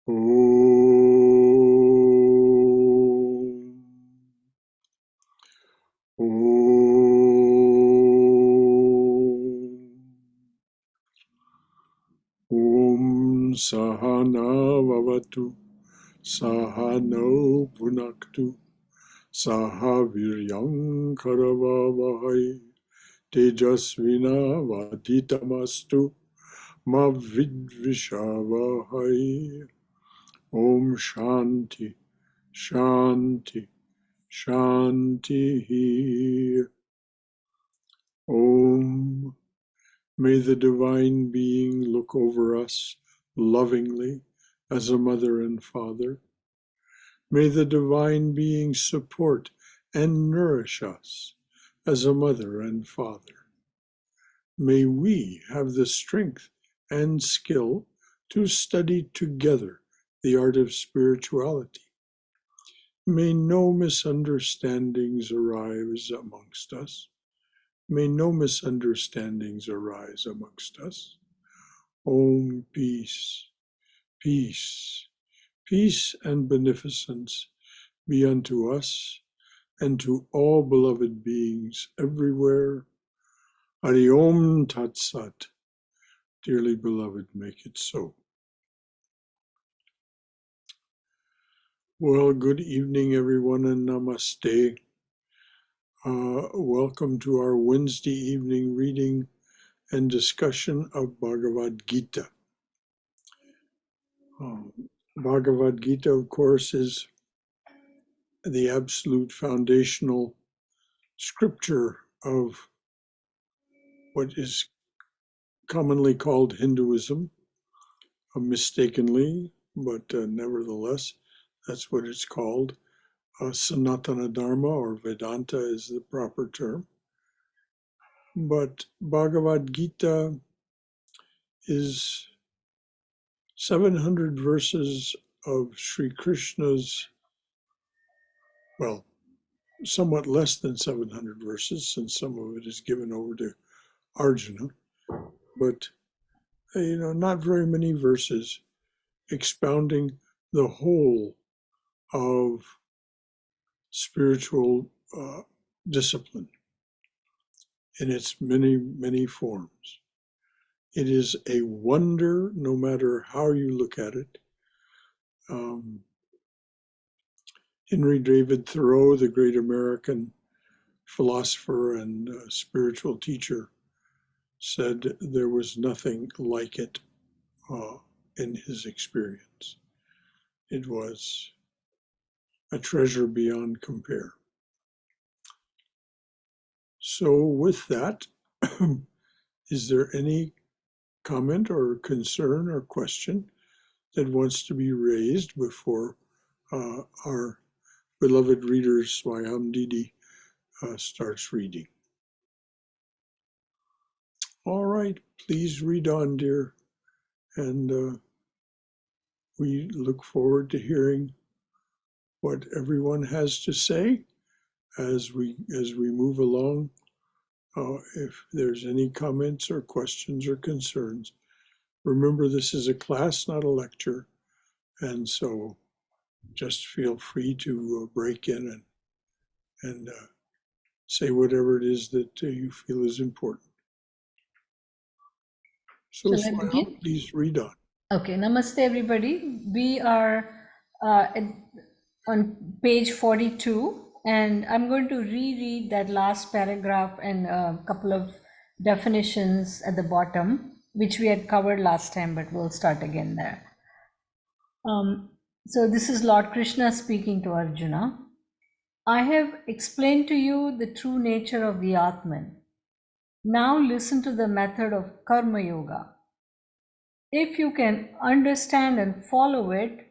Om. Om. Om Sahana Vavatu Sahano Bhunaktu Sahaviryam Karavavahai Tejasvina Vaditamastu Ma Vidvishavahai. Om Shanti Shanti Shanti. Om. May the Divine Being look over us lovingly as a mother and father. May the Divine Being support and nourish us as a mother and father. May we have the strength and skill to study together the art of spirituality. May no misunderstandings arise amongst us. May no misunderstandings arise amongst us. Om, peace, peace, peace and beneficence be unto us and to all beloved beings everywhere. Hari Om Tat Sat. Dearly beloved, make it so. Well, good evening, everyone, and namaste. Welcome to our Wednesday evening reading and discussion of Bhagavad Gita. Bhagavad Gita, of course, is the absolute foundational scripture of what is commonly called Hinduism, mistakenly, but nevertheless, that's what it's called. Sanatana Dharma or Vedanta is the proper term. But Bhagavad Gita is 700 verses of Sri Krishna's, well, somewhat less than 700 verses, since some of it is given over to Arjuna, but not very many verses expounding the whole of spiritual discipline in its many, many forms. It is a wonder, no matter how you look at it. Henry David Thoreau, the great American philosopher and spiritual teacher, said there was nothing like it in his experience. It was a treasure beyond compare. So with that, is there any comment or concern or question that wants to be raised before our beloved reader Swayam Didi starts reading? All right, please read on, dear, and we look forward to hearing what everyone has to say as we move along. If there's any comments or questions or concerns, remember this is a class, not a lecture, and so just feel free to break in and say whatever it is that you feel is important. So, Swayam, please read on. Okay, namaste everybody. We are on page 42, and I'm going to reread that last paragraph and a couple of definitions at the bottom, which we had covered last time, but we'll start again there. So this is Lord Krishna speaking to Arjuna. I have explained to you the true nature of the Atman. Now listen to the method of Karma Yoga. If you can understand and follow it,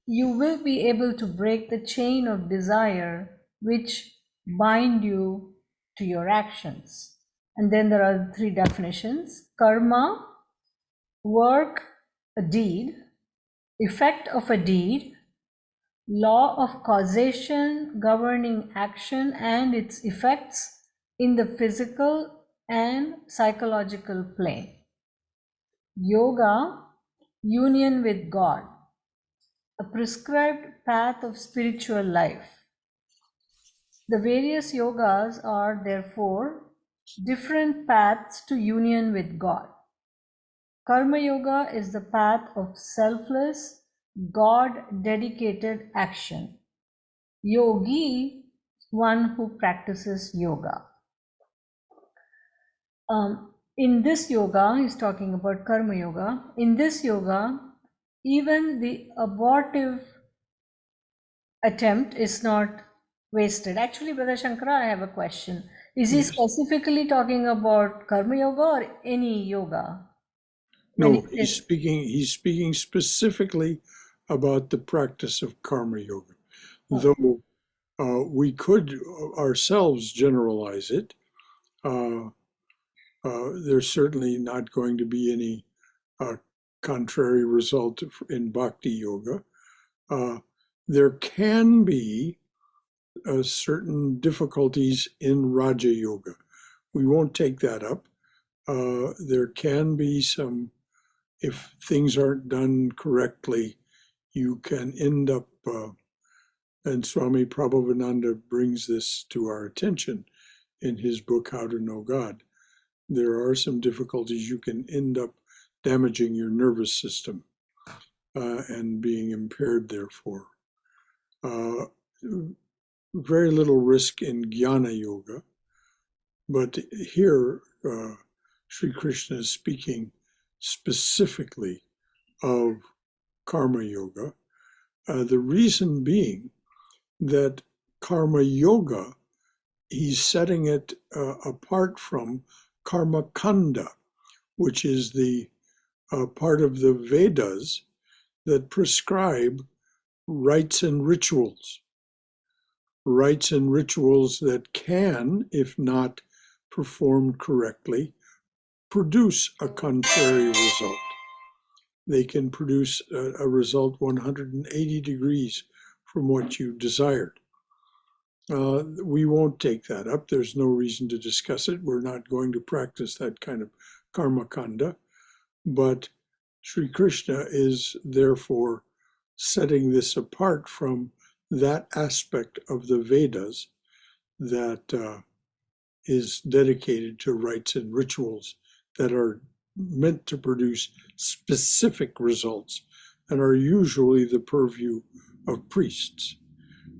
you will be able to break the chain of desire which bind you to your actions. And then there are three definitions: karma, work, a deed; effect of a deed; law of causation governing action and its effects in the physical and psychological plane; yoga, union with God; a prescribed path of spiritual life. The various yogas are therefore different paths to union with God. Karma Yoga is the path of selfless, God dedicated action. Yogi, one who practices yoga. In this yoga, he's talking about Karma Yoga. In this yoga, even the abortive attempt is not wasted. Actually, Brother Shankara, I have a question. Is he Yes. specifically talking about Karma Yoga or any yoga? No, he's speaking specifically about the practice of karma yoga. Though we could ourselves generalize it, there's certainly not going to be any contrary result in bhakti yoga. There can be certain difficulties in Raja Yoga. We won't take that up. There can be some, if things aren't done correctly, you can end up, and Swami Prabhavananda brings this to our attention in his book, How to Know God. There are some difficulties. You can end up damaging your nervous system and being impaired, therefore. Very little risk in Jnana Yoga, but here Sri Krishna is speaking specifically of Karma Yoga. The reason being that Karma Yoga, he's setting it apart from Karma Kanda, which is the part of the Vedas that prescribe rites and rituals. Rites and rituals that can, if not performed correctly, produce a contrary result. They can produce a result 180 degrees from what you desired. We won't take that up. There's no reason to discuss it. We're not going to practice that kind of karma kanda. But Sri Krishna is therefore setting this apart from that aspect of the Vedas that is dedicated to rites and rituals that are meant to produce specific results and are usually the purview of priests.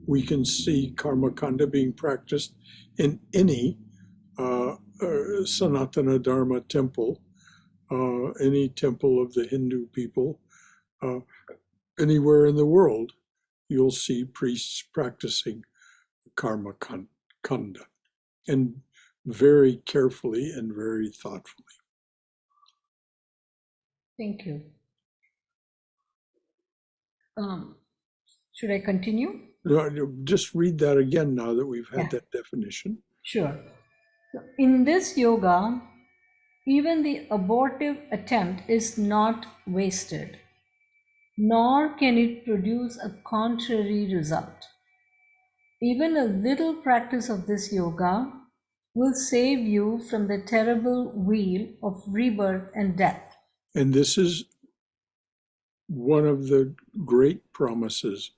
We can see karma kanda being practiced in any Sanatana Dharma temple, any temple of the Hindu people, anywhere in the world, you'll see priests practicing karma kanda, and very carefully and very thoughtfully. Thank you. Should I continue? Just read that again now that we've had that definition. Sure. In this yoga, even the abortive attempt is not wasted, nor can it produce a contrary result. Even a little practice of this yoga will save you from the terrible wheel of rebirth and death. And this is one of the great promises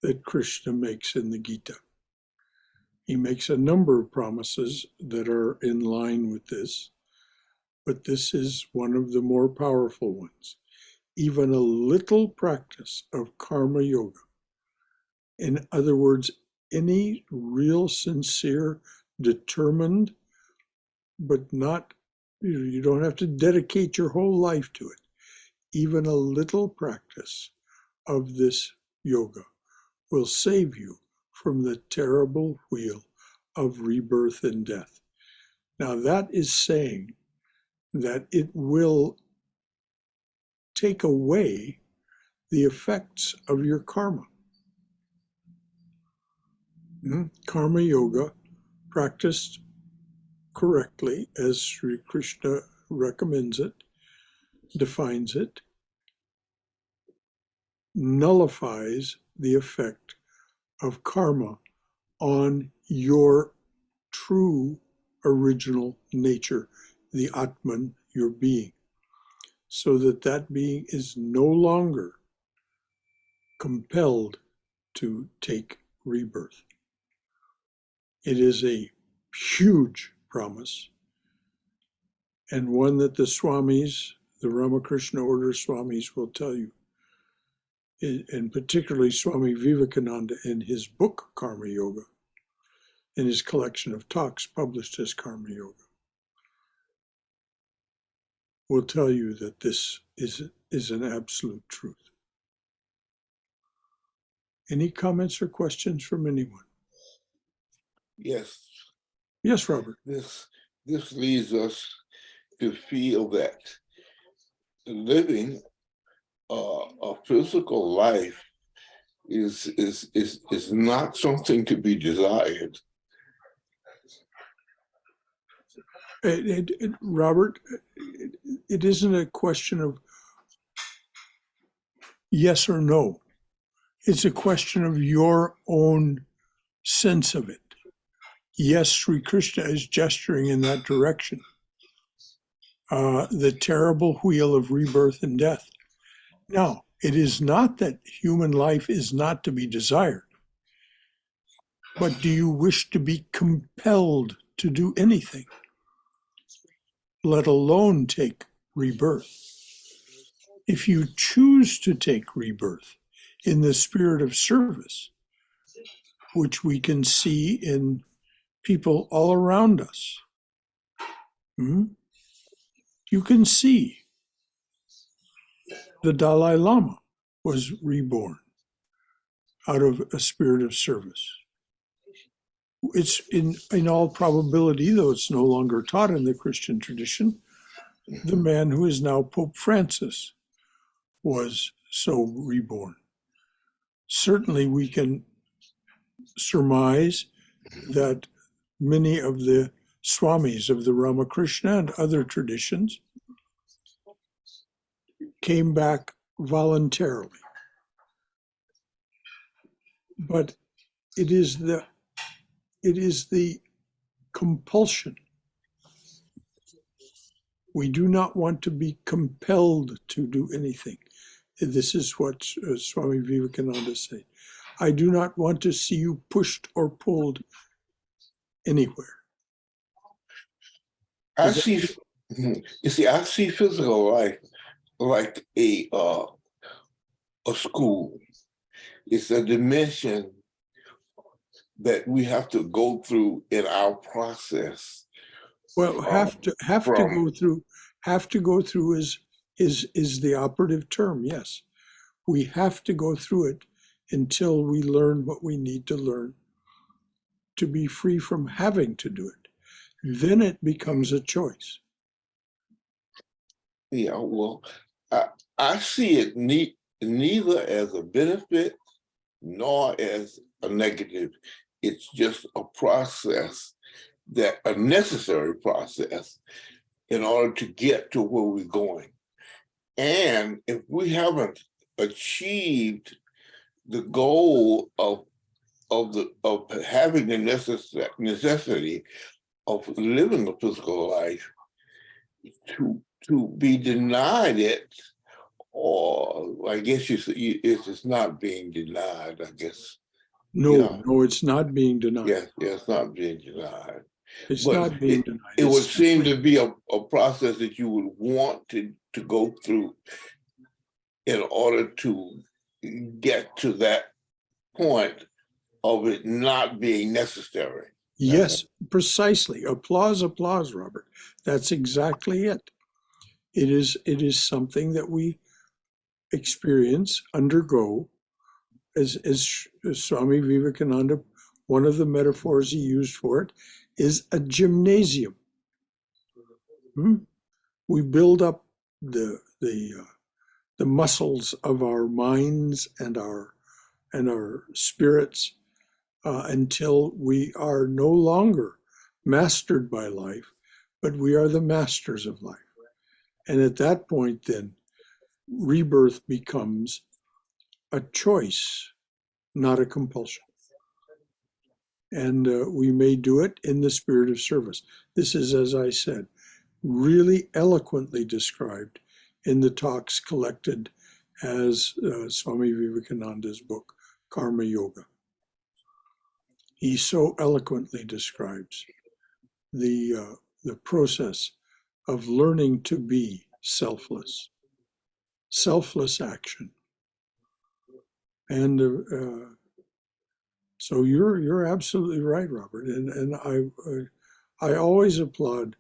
that Krishna makes in the Gita. He makes a number of promises that are in line with this, but this is one of the more powerful ones. Even a little practice of karma yoga, in other words, any real, sincere, determined, but not, you don't have to dedicate your whole life to it. Even a little practice of this yoga will save you from the terrible wheel of rebirth and death. Now, that is saying that it will take away the effects of your karma. Karma yoga, practiced correctly, as Sri Krishna recommends it, defines it, nullifies the effect of karma on your true original nature, the Atman, your being, so that that being is no longer compelled to take rebirth. It is a huge promise, and one that the Swamis, the Ramakrishna order Swamis, will tell you, and particularly Swami Vivekananda in his book Karma Yoga, in his collection of talks published as Karma Yoga, will tell you that this is an absolute truth. Any comments or questions from anyone? Yes. Yes, Robert. This leads us to feel that living a physical life is not something to be desired. Robert, it isn't a question of yes or no. It's a question of your own sense of it. Yes, Sri Krishna is gesturing in that direction. The terrible wheel of rebirth and death. Now, it is not that human life is not to be desired, but do you wish to be compelled to do anything, let alone take rebirth? If you choose to take rebirth in the spirit of service, which we can see in people all around us, you can see the Dalai Lama was reborn out of a spirit of service. It's in all probability, though it's no longer taught in the Christian tradition, the man who is now Pope Francis was so reborn. Certainly we can surmise that many of the Swamis of the Ramakrishna and other traditions came back voluntarily. But it is the compulsion. We do not want to be compelled to do anything. This is what Swami Vivekananda said. I do not want to see you pushed or pulled anywhere. I see physical life like a school. It's a dimension that we have to go through in our process. Well, have to go through is the operative term. Yes, we have to go through it until we learn what we need to learn to be free from having to do it. Then it becomes a choice. Yeah, well, I see it neither as a benefit nor as a negative. It's just a process, a necessary process in order to get to where we're going. And if we haven't achieved the goal of having the necessity of living a physical life, to be denied it, or I guess it's not being denied, I guess. No, it's not being denied. Yeah, it's not being denied. It's not being denied. It would seem to be a process that you would want to go through in order to get to that point of it not being necessary. Yes, precisely. Applause, Robert. That's exactly it. It is something that we experience, undergo, as Swami Vivekananda, one of the metaphors he used for it is a gymnasium. We build up the muscles of our minds and our spirits until we are no longer mastered by life, but we are the masters of life. And at that point, then, rebirth becomes a choice, not a compulsion. And we may do it in the spirit of service. This is, as I said, really eloquently described in the talks collected as Swami Vivekananda's book, Karma Yoga. He so eloquently describes the process of learning to be selfless action. And so you're absolutely right, Robert. And I always applaud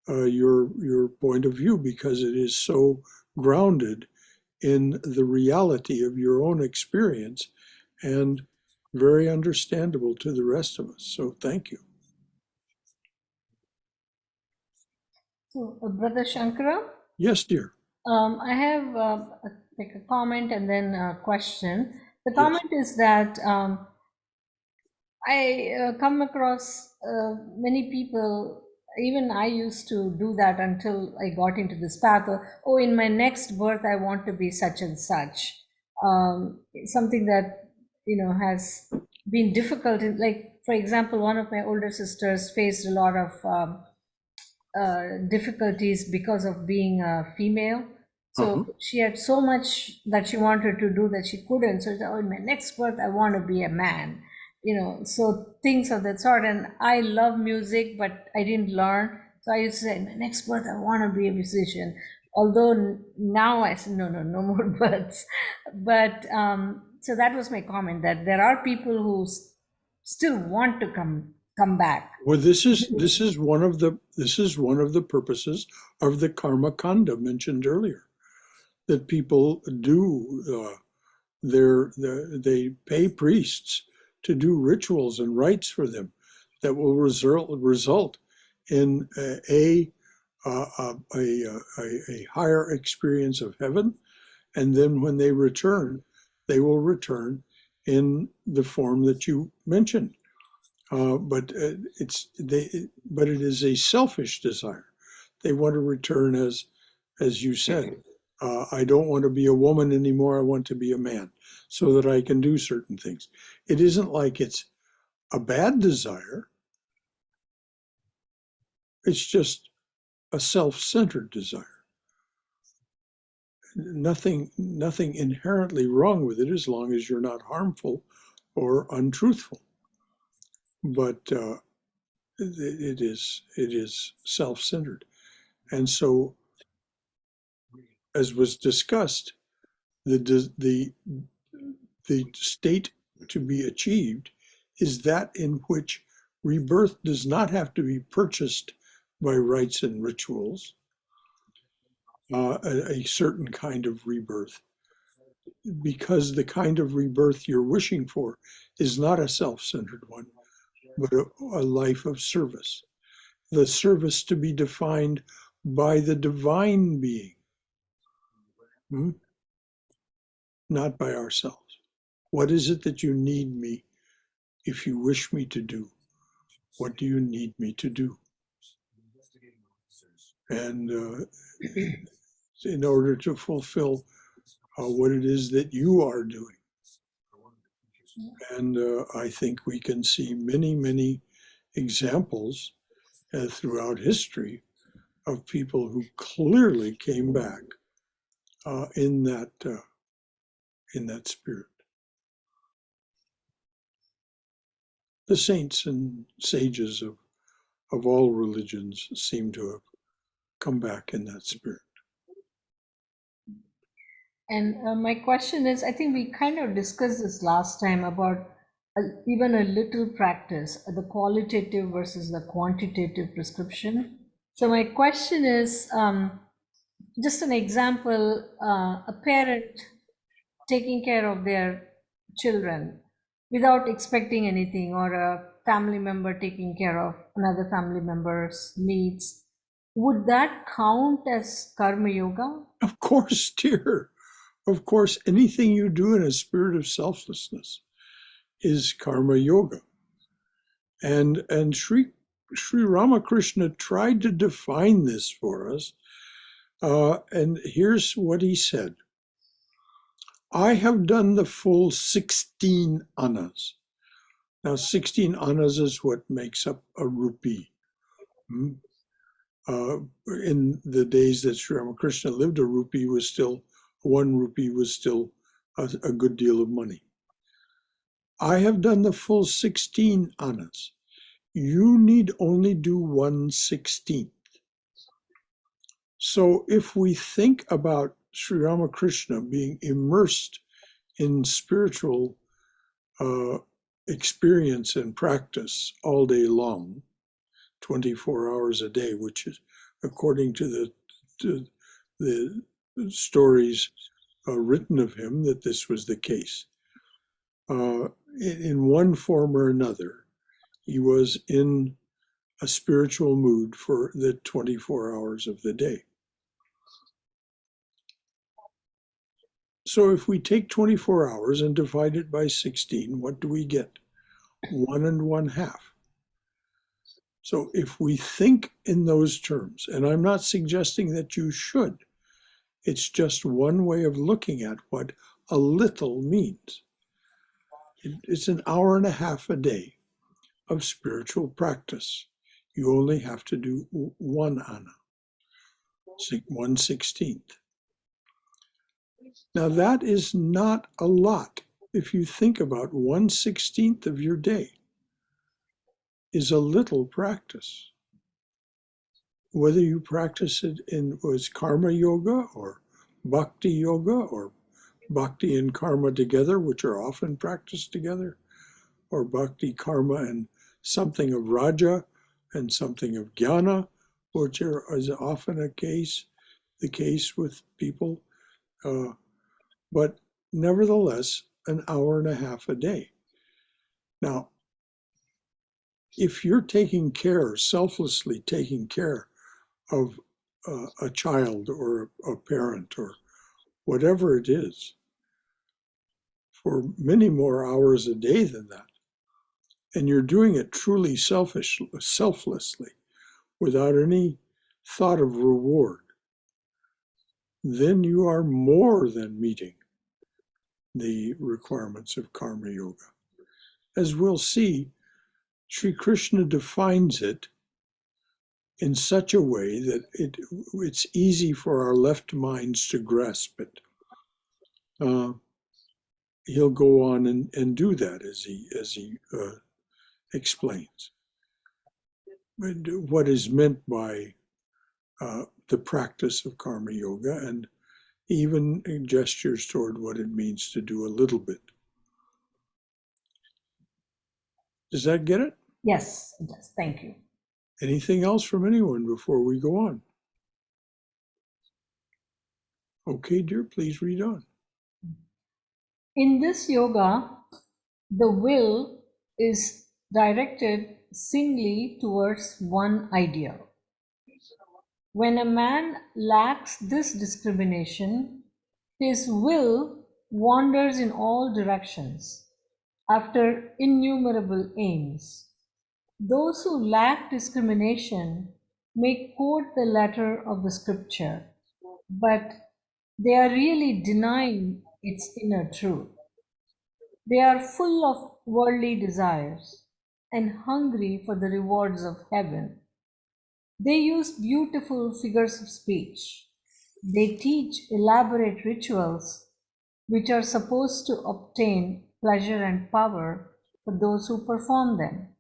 your point of view because it is so grounded in the reality of your own experience and very understandable to the rest of us. So thank you. So, Brother Shankara, Yes, dear. I have like a comment and then a question. The Yes. comment is that I come across many people, even I used to do that until I got into this path. Oh, in my next birth, I want to be such and such. Something that, has been difficult. Like, for example, one of my older sisters faced a lot of difficulties because of being a female. So she had so much that she wanted to do that she couldn't. So she said, oh, in my next birth, I want to be a man. So things of that sort. And I love music, but I didn't learn. So I used to say, in my next birth, I want to be a musician. Although now I said, no more births. But so that was my comment, that there are people who still want to come back. Well, this is one of the purposes of the karma kanda mentioned earlier, that people do they pay priests to do rituals and rites for them that will result in a higher experience of heaven, and then when they return, they will return in the form that you mentioned. But it is a selfish desire. They want to return as you said. I don't want to be a woman anymore. I want to be a man, so that I can do certain things. It isn't like it's a bad desire. It's just a self-centered desire. Nothing inherently wrong with it as long as you're not harmful or untruthful. But it is self-centered. And so, as was discussed, the state to be achieved is that in which rebirth does not have to be purchased by rites and rituals, a certain kind of rebirth, because the kind of rebirth you're wishing for is not a self-centered one, but a life of service. The service to be defined by the divine being, not by ourselves. What is it that you need me? If you wish me to do, what do you need me to do? And in order to fulfill what it is that you are doing. And I think we can see many, many examples throughout history of people who clearly came back in that spirit. The saints and sages of all religions seem to have come back in that spirit. And my question is, I think we kind of discussed this last time about even a little practice, the qualitative versus the quantitative prescription. So my question is, just an example, a parent taking care of their children without expecting anything, or a family member taking care of another family member's needs. Would that count as karma yoga? Of course, dear. Of course, anything you do in a spirit of selflessness is karma yoga. And Sri Ramakrishna tried to define this for us. And here's what he said. I have done the full 16 annas. Now, 16 annas is what makes up a rupee. In the days that Sri Ramakrishna lived, a rupee was still 1 rupee was still a good deal of money. I have done the full 16 annas. You need only do 1/16. So if we think about Sri Ramakrishna being immersed in spiritual experience and practice all day long, 24 hours a day, which is according to the stories written of him, that this was the case. In one form or another, he was in a spiritual mood for the 24 hours of the day. So if we take 24 hours and divide it by 16, what do we get? 1 1/2. So if we think in those terms, and I'm not suggesting that you should, it's just one way of looking at what a little means. It's an hour and a half a day of spiritual practice. You only have to do 1 anna, 1/16. Now that is not a lot. If you think about 1/16 of your day is a little practice. Whether you practice it as karma yoga or bhakti yoga or bhakti and karma together, which are often practiced together, or bhakti, karma, and something of raja and something of jnana, which is often the case with people. But nevertheless, an hour and a half a day. Now, if you're selflessly taking care of a child or a parent or whatever it is, for many more hours a day than that, and you're doing it truly selflessly, without any thought of reward, then you are more than meeting the requirements of karma yoga. As we'll see, Sri Krishna defines it in such a way that it's easy for our left minds to grasp it. He'll go on and do that as he explains what is meant by the practice of karma yoga, and even gestures toward what it means to do a little bit. Does that get it? Yes, yes, thank you. Anything else from anyone before we go on? Okay, dear, please read on. In this yoga, the will is directed singly towards one ideal. When a man lacks this discrimination, his will wanders in all directions after innumerable aims. Those who lack discrimination may quote the letter of the scripture, but they are really denying its inner truth. They are full of worldly desires and hungry for the rewards of heaven. They use beautiful figures of speech. They teach elaborate rituals which are supposed to obtain pleasure and power for those who perform them.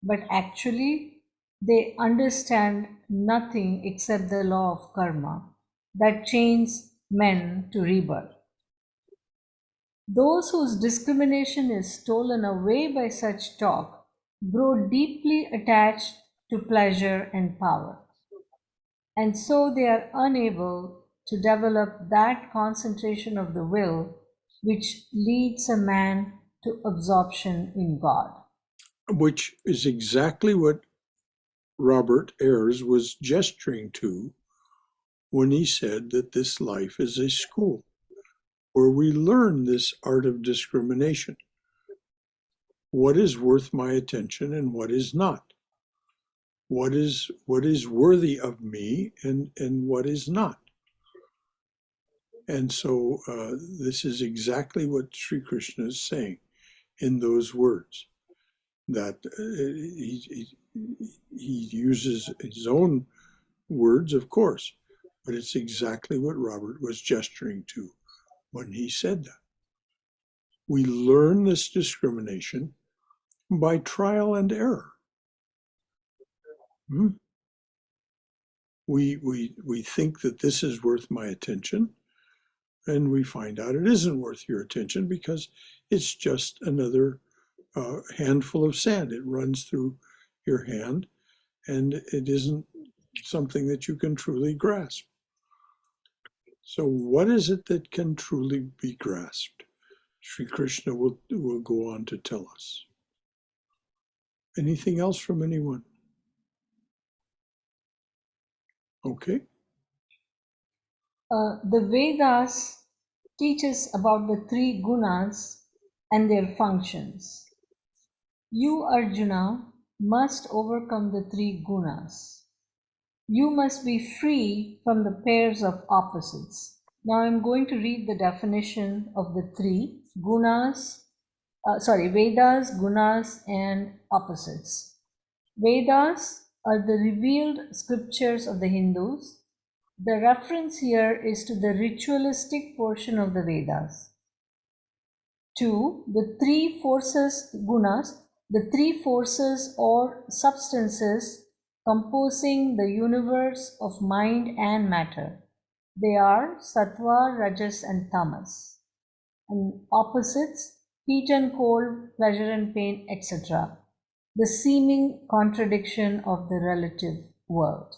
But actually, they understand nothing except the law of karma that chains men to rebirth. Those whose discrimination is stolen away by such talk grow deeply attached to pleasure and power. And so they are unable to develop that concentration of the will which leads a man to absorption in God. Which is exactly what Robert Ayres was gesturing to when he said that this life is a school where we learn this art of discrimination. What is worth my attention and what is not? What is worthy of me and what is not? And so this is exactly what Sri Krishna is saying in those words, that he uses his own words, of course, But it's exactly what Robert was gesturing to when he said that. We learn this discrimination by trial and error. Hmm? We think that this is worth my attention, and we find out it isn't worth your attention because it's just another handful of sand. It runs through your hand, and it isn't something that you can truly grasp. So what is it that can truly be grasped? Sri Krishna will go on to tell us. Anything else from anyone? Okay. The Vedas teach us about the three gunas and their functions. You, Arjuna, must overcome the three gunas. You must be free from the pairs of opposites. Now I'm going to read the definition of the three gunas, Vedas, gunas, and opposites. Vedas are the revealed scriptures of the Hindus. The reference here is to the ritualistic portion of the Vedas. 2. The three forces, gunas, the three forces or substances composing the universe of mind and matter. They are sattva, rajas, and tamas. And opposites, heat and cold, pleasure and pain, etc. The seeming contradiction of the relative world.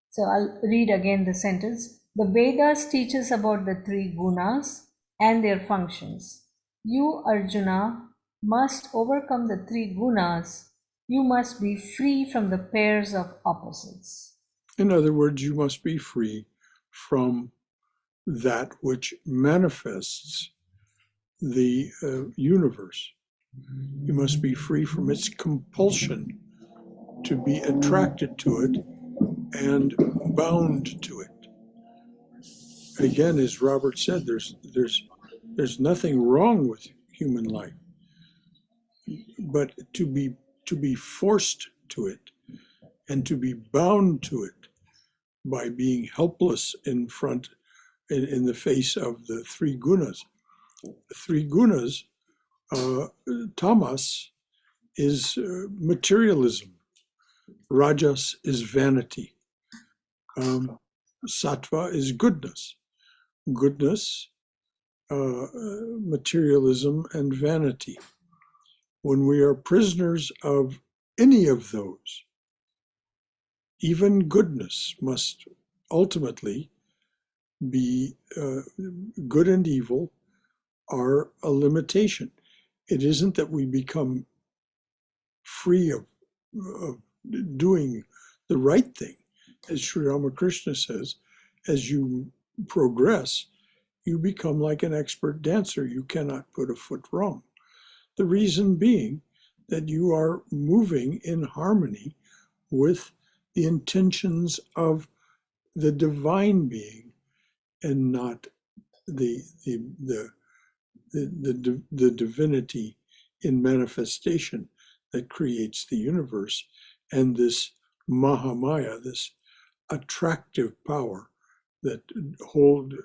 So I'll read again the sentence. The Vedas teach us about the three gunas and their functions. You, Arjuna, must overcome the three gunas. You must be free from the pairs of opposites. In other words, you must be free from that which manifests the universe. You must be free from its compulsion to be attracted to it and bound to it. Again, as Robert said, there's nothing wrong with human life, but to be forced to it and to be bound to it by being helpless in the face of the three gunas. The three gunas, tamas is materialism, rajas is vanity, sattva is goodness. Goodness, materialism, and vanity. When we are prisoners of any of those, even goodness must ultimately be good and evil are a limitation. It isn't that we become free of doing the right thing. As Sri Ramakrishna says, as you progress, you become like an expert dancer. You cannot put a foot wrong. The reason being that you are moving in harmony with the intentions of the divine being and not the divinity in manifestation that creates the universe and this Mahamaya, this attractive power that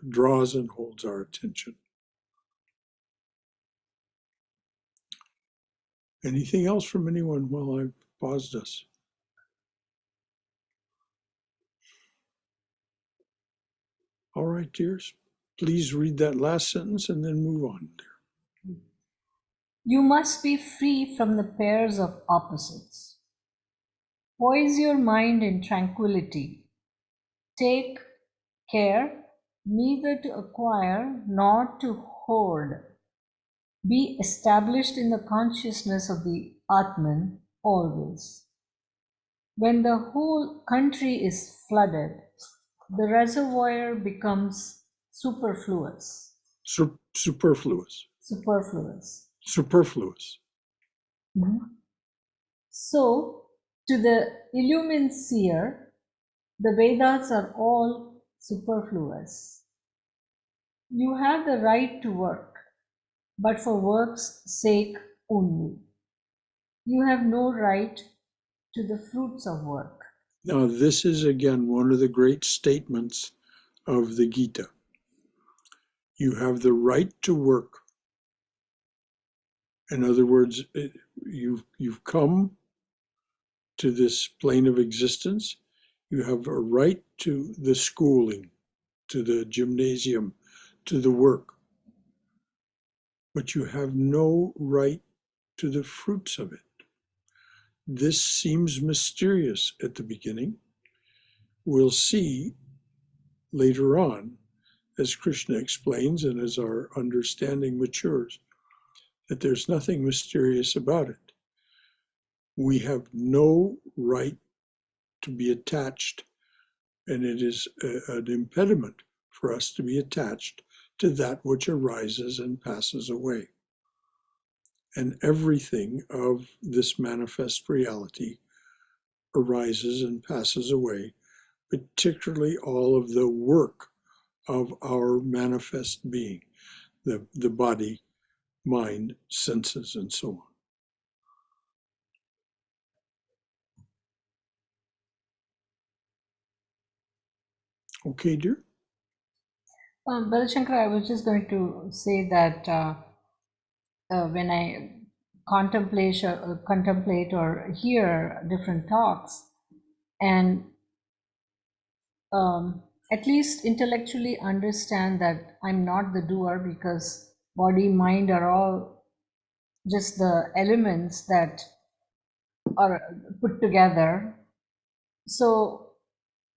draws and holds our attention. Anything else from anyone while I've paused us? All right, dears. Please read that last sentence and then move on there. You must be free from the pairs of opposites. Poise your mind in tranquility. Take care neither to acquire nor to hoard. Be established in the consciousness of the Atman always. When the whole country is flooded, the reservoir becomes superfluous. Superfluous. Superfluous. Superfluous. Mm-hmm. So, to the illumined seer, the Vedas are all superfluous. You have the right to work, but for work's sake only. You have no right to the fruits of work. Now, this is again one of the great statements of the Gita. You have the right to work. In other words, you've come to this plane of existence. You have a right to the schooling, to the gymnasium, to the work. But you have no right to the fruits of it. This seems mysterious at the beginning. We'll see later on, as Krishna explains and as our understanding matures, that there's nothing mysterious about it. We have no right to be attached, and it is an impediment for us to be attached to that which arises and passes away. And everything of this manifest reality arises and passes away, particularly all of the work of our manifest being, the body, mind, senses, and so on. Okay, dear? Brother Shankara, I was just going to say that when I contemplate or hear different talks, and at least intellectually understand that I'm not the doer, because body, mind are all just the elements that are put together. So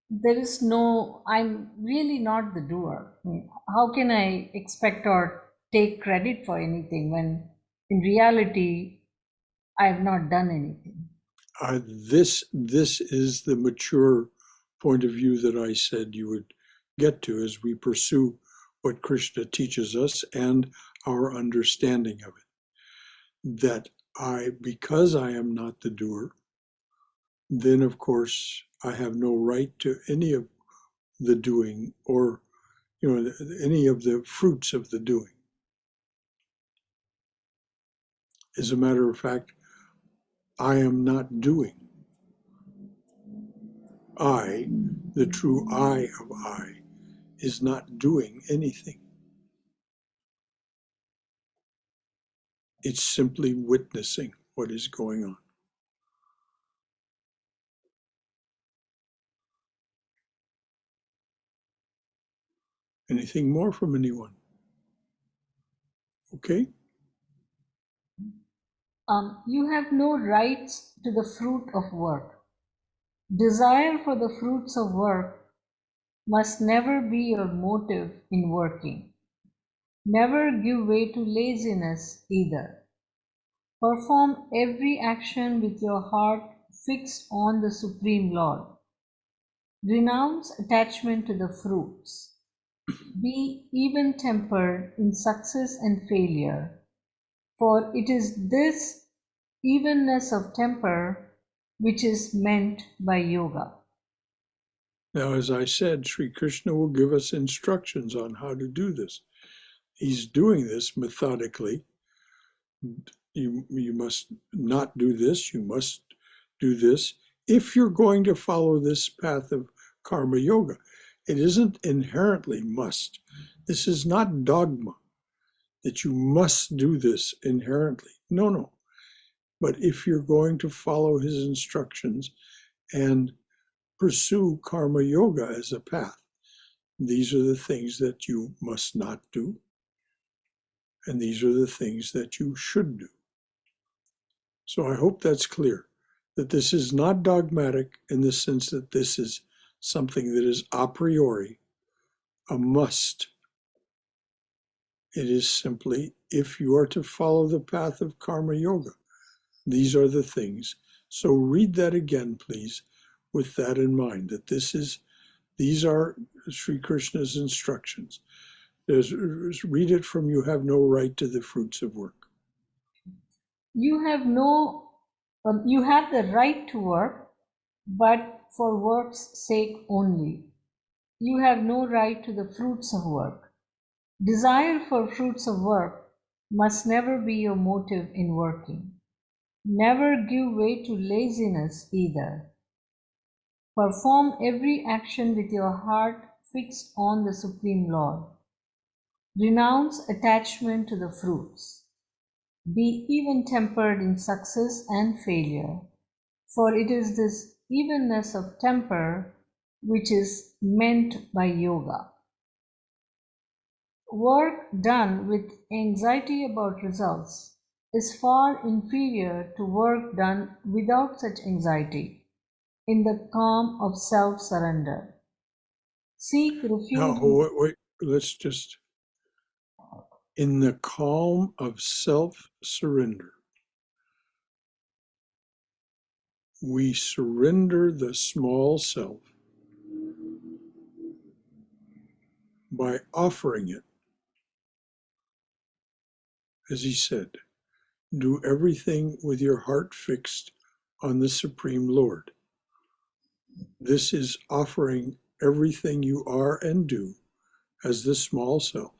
there is no, I'm really not the doer. I mean, how can I expect or take credit for anything when in reality I have not done anything? This is the mature point of view that I said you would get to as we pursue what Krishna teaches us and our understanding of it. That because I am not the doer, then of course I have no right to any of the doing or any of the fruits of the doing. As a matter of fact, I am not doing. I, the true I of I, is not doing anything. It's simply witnessing what is going on. Anything more from anyone? Okay? You have no rights to the fruit of work. Desire for the fruits of work must never be your motive in working. Never give way to laziness either. Perform every action with your heart fixed on the Supreme Lord. Renounce attachment to the fruits. Be even-tempered in success and failure, for it is this evenness of temper which is meant by yoga. Now, as I said, Sri Krishna will give us instructions on how to do this. He's doing this methodically. You must not do this, you must do this, if you're going to follow this path of karma yoga. It isn't inherently must. This is not dogma that you must do this inherently. No. But if you're going to follow his instructions and pursue karma yoga as a path, these are the things that you must not do, and these are the things that you should do. So I hope that's clear, that this is not dogmatic in the sense that this is something that is a priori, a must. It is simply, if you are to follow the path of karma yoga, these are the things. So read that again, please, with that in mind, that these are Sri Krishna's instructions. Read it from you have no right to the fruits of work. You have the right to work, but for work's sake only. You have no right to the fruits of work. Desire for fruits of work must never be your motive in working. Never give way to laziness either. Perform every action with your heart fixed on the Supreme Lord. Renounce attachment to the fruits. Be even-tempered in success and failure, for it is this evenness of temper which is meant by yoga. Work done with anxiety about results is far inferior to work done without such anxiety, in the calm of self-surrender. Seek Now, refuge. wait, let's just, in the calm of self-surrender, we surrender the small self by offering it. As he said, do everything with your heart fixed on the Supreme Lord. This is offering everything you are and do as the small self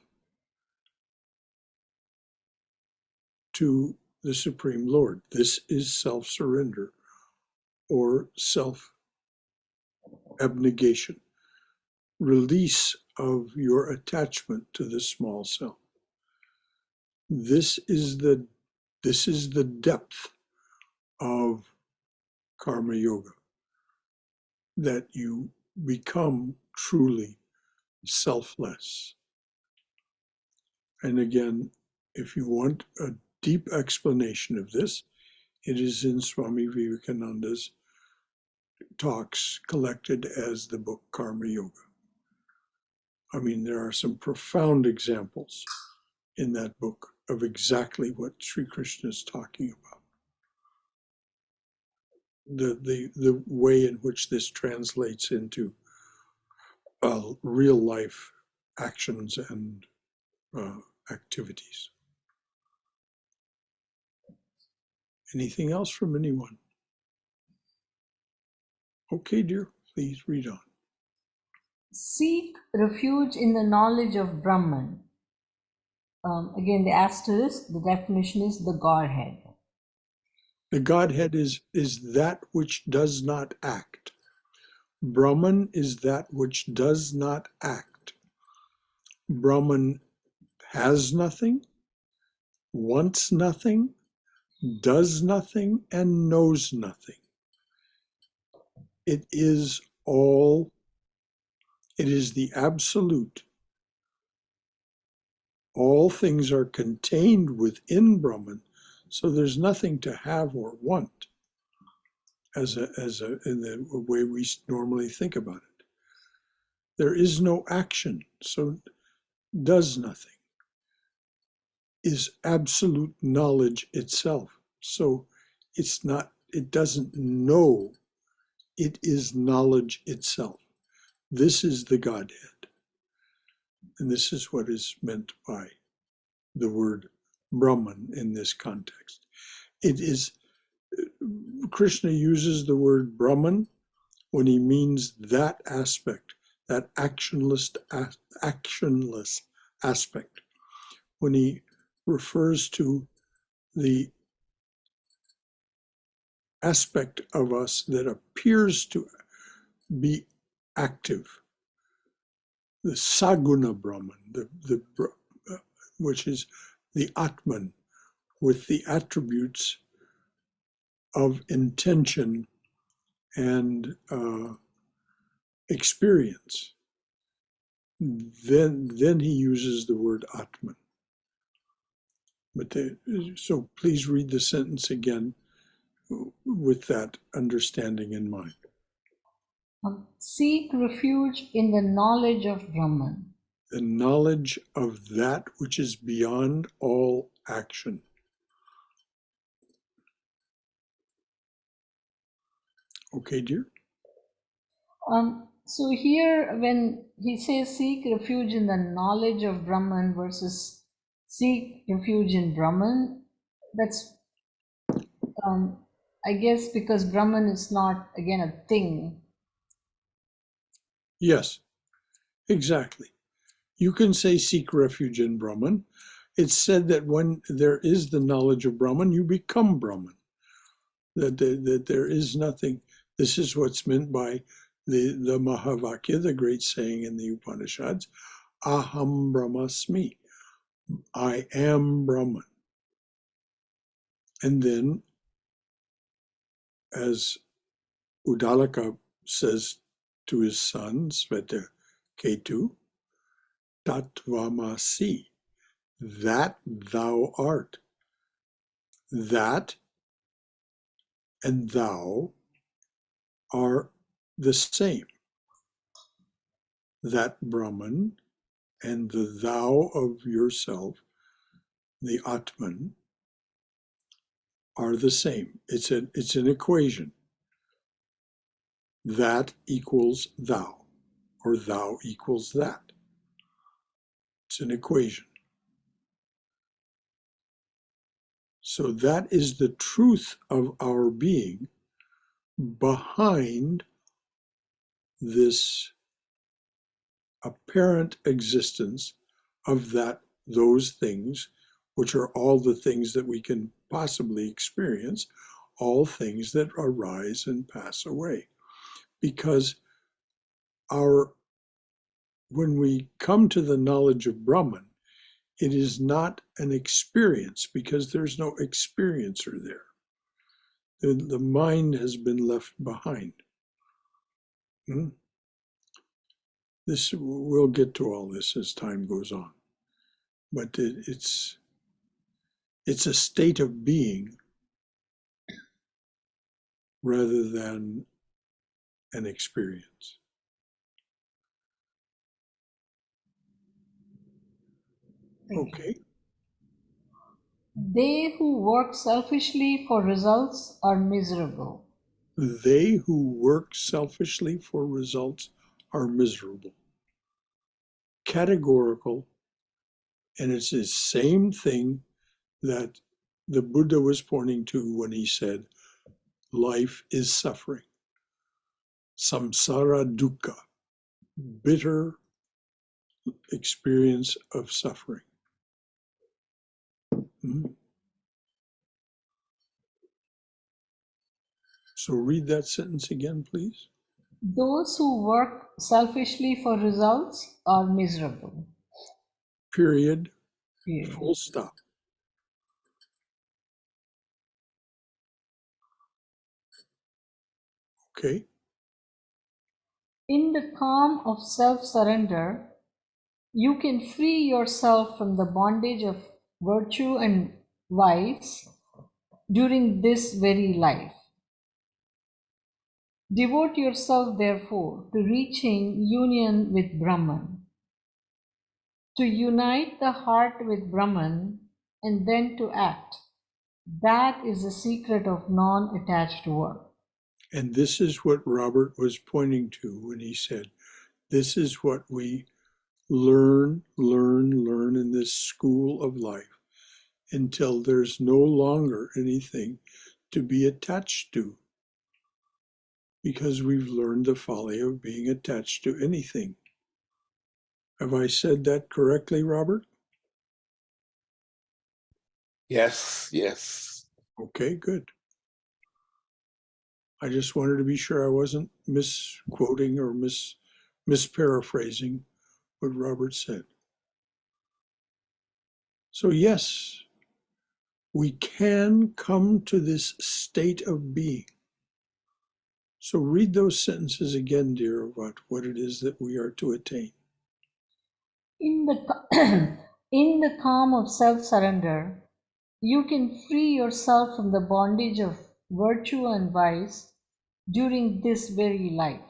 to the Supreme Lord. This is self-surrender or self-abnegation, release of your attachment to the small self. This is the depth of karma yoga, that you become truly selfless. And again, if you want a deep explanation of this, it is in Swami Vivekananda's talks collected as the book Karma Yoga. I mean, there are some profound examples in that book of exactly what Sri Krishna is talking about. The way in which this translates into real life actions and activities. Anything else from anyone? Okay, dear, please read on. Seek refuge in the knowledge of Brahman. Again, the asterisk, the definition is the Godhead. The Godhead is that which does not act. Brahman is that which does not act. Brahman has nothing, wants nothing, does nothing, and knows nothing. It is all, it is the absolute. All things are contained within Brahman, so there's nothing to have or want in the way we normally think about it. There is no action, so does nothing, is absolute knowledge itself. So it's not, it doesn't know, it is knowledge itself. This is the Godhead. And this is what is meant by the word Brahman in this context. It is, Krishna uses the word Brahman when he means that aspect, that actionless aspect. When he refers to the aspect of us that appears to be active, the Saguna Brahman, which is the Atman with the attributes of intention and experience. Then he uses the word Atman. But so please read the sentence again with that understanding in mind. Seek refuge in the knowledge of Brahman. The knowledge of that which is beyond all action. Okay, dear? So here, when he says seek refuge in the knowledge of Brahman versus seek refuge in Brahman, that's, I guess, because Brahman is not, again, a thing. Yes, exactly. You can say seek refuge in Brahman. It's said that when there is the knowledge of Brahman, you become Brahman. That there is nothing. This is what's meant by the Mahavakya, the great saying in the Upanishads, Aham Brahmasmi, I am Brahman. And then, as Uddalaka says to his son, Svetaketu, Tatvamasi, that thou art. That and thou are the same. That Brahman and the thou of yourself, the Atman, are the same. It's an equation. That equals thou, or thou equals that. It's an equation. So that is the truth of our being behind this apparent existence of those things, which are all the things that we can possibly experience, all things that arise and pass away. Because when we come to the knowledge of Brahman, it is not an experience, because there's no experiencer there. The mind has been left behind. We'll get to all this as time goes on. But it's a state of being rather than an experience. Okay. They who work selfishly for results are miserable. They who work selfishly for results are miserable. Categorical, and it's the same thing that the Buddha was pointing to when he said, life is suffering. Samsara dukkha, bitter experience of suffering. So read that sentence again, please. Those who work selfishly for results are miserable. Period. Period. Full stop. Okay. In the calm of self-surrender, you can free yourself from the bondage of virtue and vice during this very life. Devote yourself, therefore, to reaching union with Brahman. To unite the heart with Brahman and then to act. That is the secret of non-attached work. And this is what Robert was pointing to when he said, this is what we learn in this school of life until there's no longer anything to be attached to. Because we've learned the folly of being attached to anything. Have I said that correctly, Robert? Yes, yes. Okay, good. I just wanted to be sure I wasn't misquoting or misparaphrasing what Robert said. So yes, we can come to this state of being. So read those sentences again, dear, about what it is that we are to attain. In the calm of self-surrender, you can free yourself from the bondage of virtue and vice during this very life.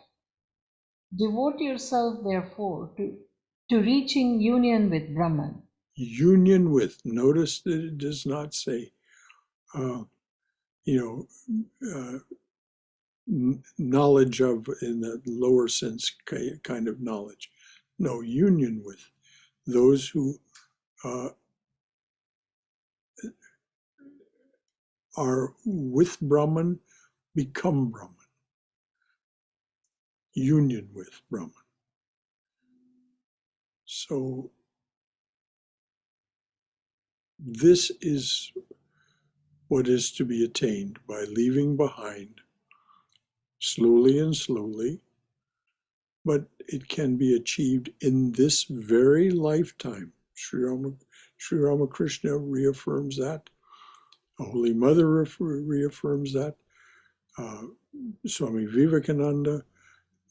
Devote yourself, therefore, to reaching union with Brahman. Union with. Notice that it does not say, knowledge of in the lower sense kind of knowledge. No, union with. Those who are with Brahman become Brahman. Union with Brahman. So this is what is to be attained by leaving behind, slowly and slowly, but it can be achieved in this very lifetime. Sri Ramakrishna reaffirms that. The Holy Mother reaffirms that. Swami Vivekananda,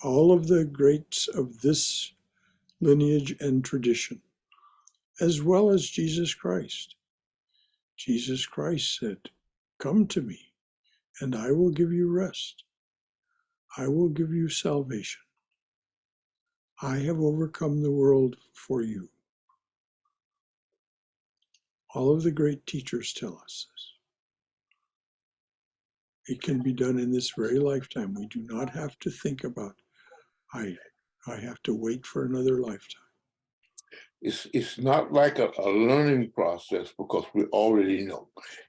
all of the greats of this lineage and tradition, as well as Jesus Christ. Jesus Christ said, "Come to me, and I will give you rest. I will give you salvation. I have overcome the world for you." All of the great teachers tell us this. It can be done in this very lifetime. We do not have to think about, I have to wait for another lifetime. It's not like a learning process because we already know.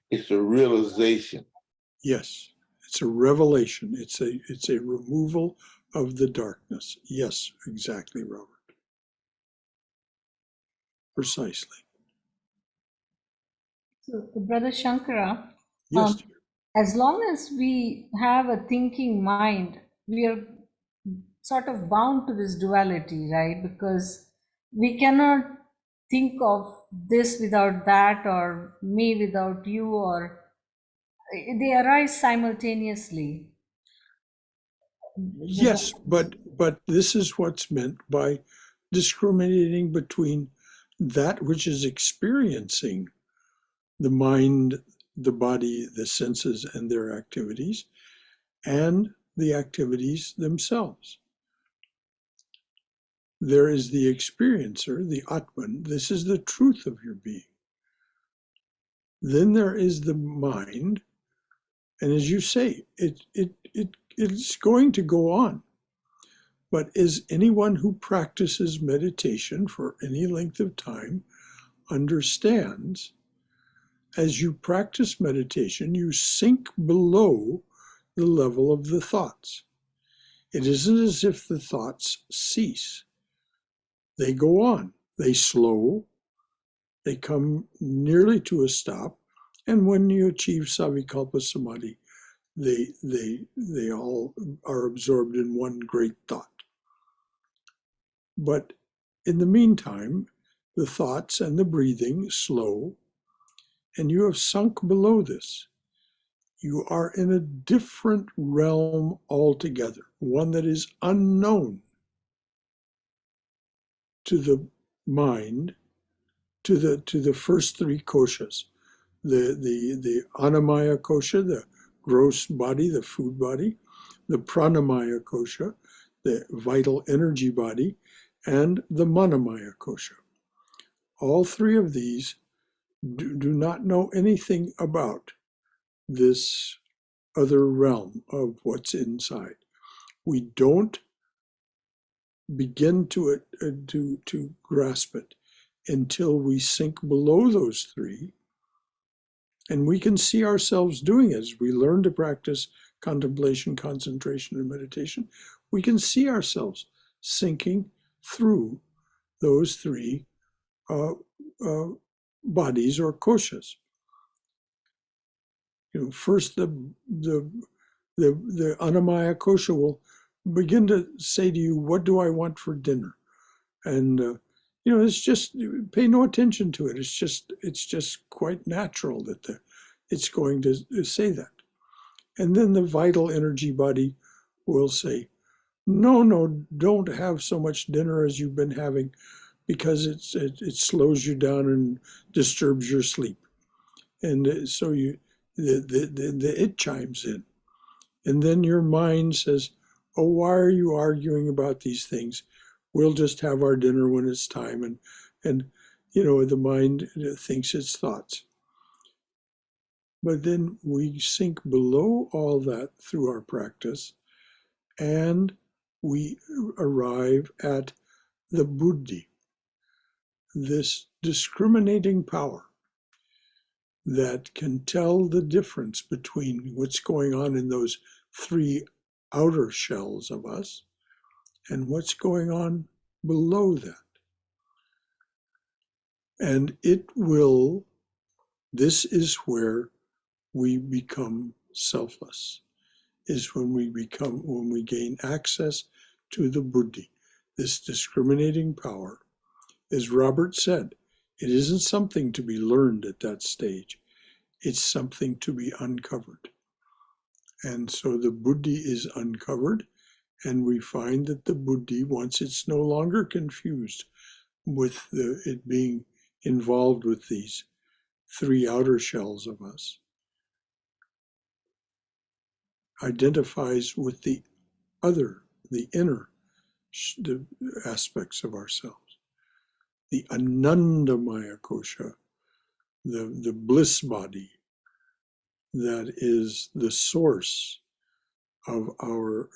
It's a realization. Yes, it's a revelation. It's a removal of the darkness. Yes, exactly, Robert. Precisely. So, Brother Shankara, Yes. as long as we have a thinking mind, we are sort of bound to this duality, right? Because we cannot think of this without that, or me without you, or they arise simultaneously. Yes, but this is what's meant by discriminating between that which is experiencing the mind, the body, the senses, and their activities, and the activities themselves. There is the experiencer, the Atman. This is the truth of your being. Then there is the mind, and as you say, it's going to go on. But as anyone who practices meditation for any length of time understands, as you practice meditation, you sink below the level of the thoughts. It isn't as if the thoughts cease. They go on. They slow. They come nearly to a stop. And when you achieve Savikalpa Samadhi, they all are absorbed in one great thought. But in the meantime, the thoughts and the breathing slow, and you have sunk below this. You are in a different realm altogether, one that is unknown to the mind, to the first three koshas, the Annamaya kosha, the gross body, the food body, the Pranamaya kosha, the vital energy body, and the Manamaya kosha. All three of these do not know anything about this other realm of what's inside. We don't begin to grasp it until we sink below those three, and we can see ourselves doing it. As we learn to practice contemplation, concentration, and meditation, we can see ourselves sinking through those three bodies or koshas. First the Annamaya kosha will begin to say to you, "What do I want for dinner?" And it's just, pay no attention to it. It's just quite natural that it's going to say that. And then the vital energy body will say, "No, don't have so much dinner as you've been having, because it slows you down and disturbs your sleep." And so the it chimes in. And then your mind says, "Oh, why are you arguing about these things? We'll just have our dinner when it's time." And the mind thinks its thoughts. But then we sink below all that through our practice, and we arrive at the buddhi, this discriminating power that can tell the difference between what's going on in those three outer shells of us and what's going on below that. And this is where we become selfless, is when we gain access to the buddhi, this discriminating power. As Robert said, it isn't something to be learned at that stage. It's something to be uncovered. And so the buddhi is uncovered, and we find that the buddhi, once it's no longer confused with it being involved with these three outer shells of us, identifies with the other, the inner the aspects of ourselves. The Anandamaya Kosha, the bliss body, that is the source of it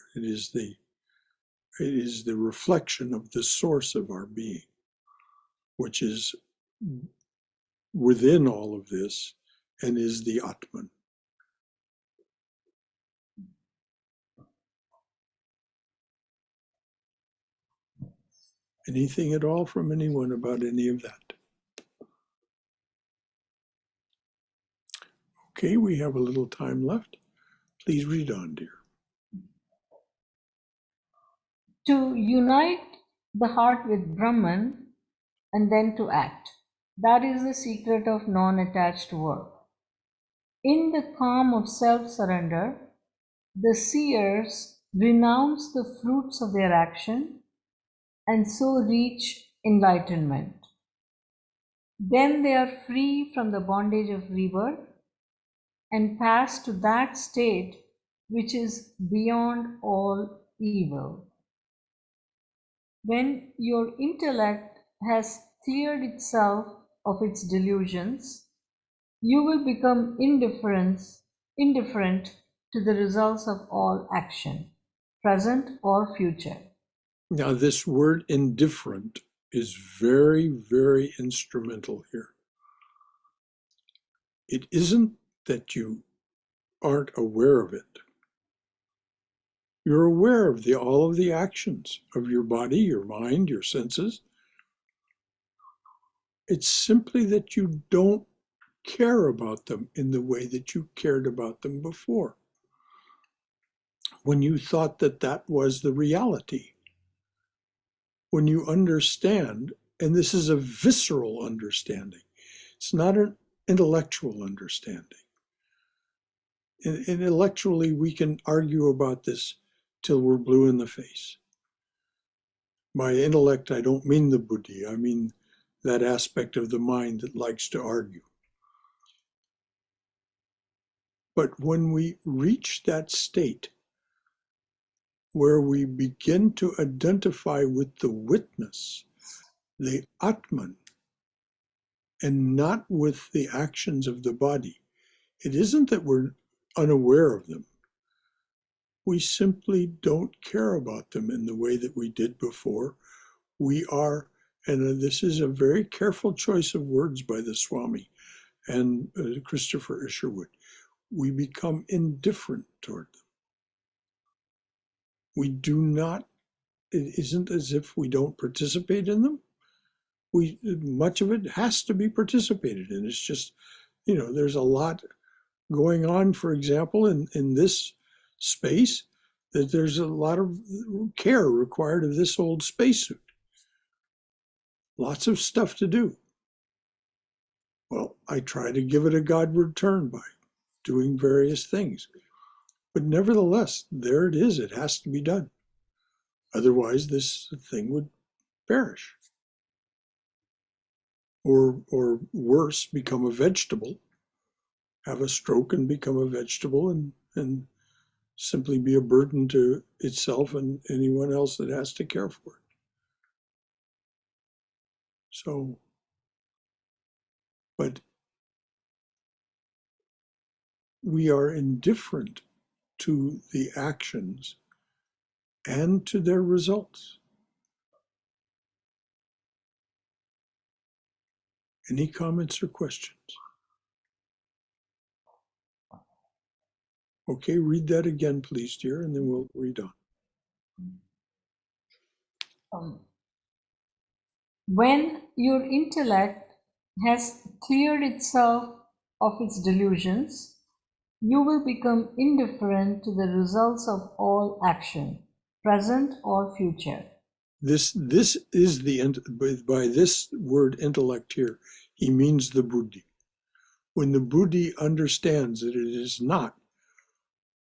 is the reflection of the source of our being, which is within all of this and is the Atman. Anything at all from anyone about any of that? Okay, we have a little time left. Please read on, dear. To unite the heart with Brahman and then to act. That is the secret of non-attached work. In the calm of self-surrender, the seers renounce the fruits of their action and so reach enlightenment. Then they are free from the bondage of rebirth and pass to that state which is beyond all evil. When your intellect has cleared itself of its delusions, you will become indifferent to the results of all action, present or future. Now, this word indifferent is very, very instrumental here. It isn't that you aren't aware of it. You're aware of all of the actions of your body, your mind, your senses. It's simply that you don't care about them in the way that you cared about them before, when you thought that that was the reality. When you understand, and this is a visceral understanding, it's not an intellectual understanding. Intellectually, we can argue about this till we're blue in the face. By intellect, I don't mean the buddhi, I mean that aspect of the mind that likes to argue. But when we reach that state where we begin to identify with the witness, the Atman, and not with the actions of the body, it isn't that we're unaware of them. We simply don't care about them in the way that we did before. We are, and this is a very careful choice of words by the Swami and Christopher Isherwood, we become indifferent toward them. We do not, it isn't as if we don't participate in them. Much of it has to be participated in. It's just, there's a lot going on, for example, in this space, that there's a lot of care required of this old spacesuit. Lots of stuff to do. Well, I try to give it a Godward turn by doing various things. But nevertheless, there it is. It has to be done. Otherwise, this thing would perish. Or worse, become a vegetable, have a stroke and become a vegetable and simply be a burden to itself and anyone else that has to care for it. So, but we are indifferent to the actions and to their results. Any comments or questions? Okay, read that again, please, dear, and then we'll read on. When your intellect has cleared itself of its delusions, you will become indifferent to the results of all action, present or future. This is by this word intellect here, he means the buddhi. When the buddhi understands that it is not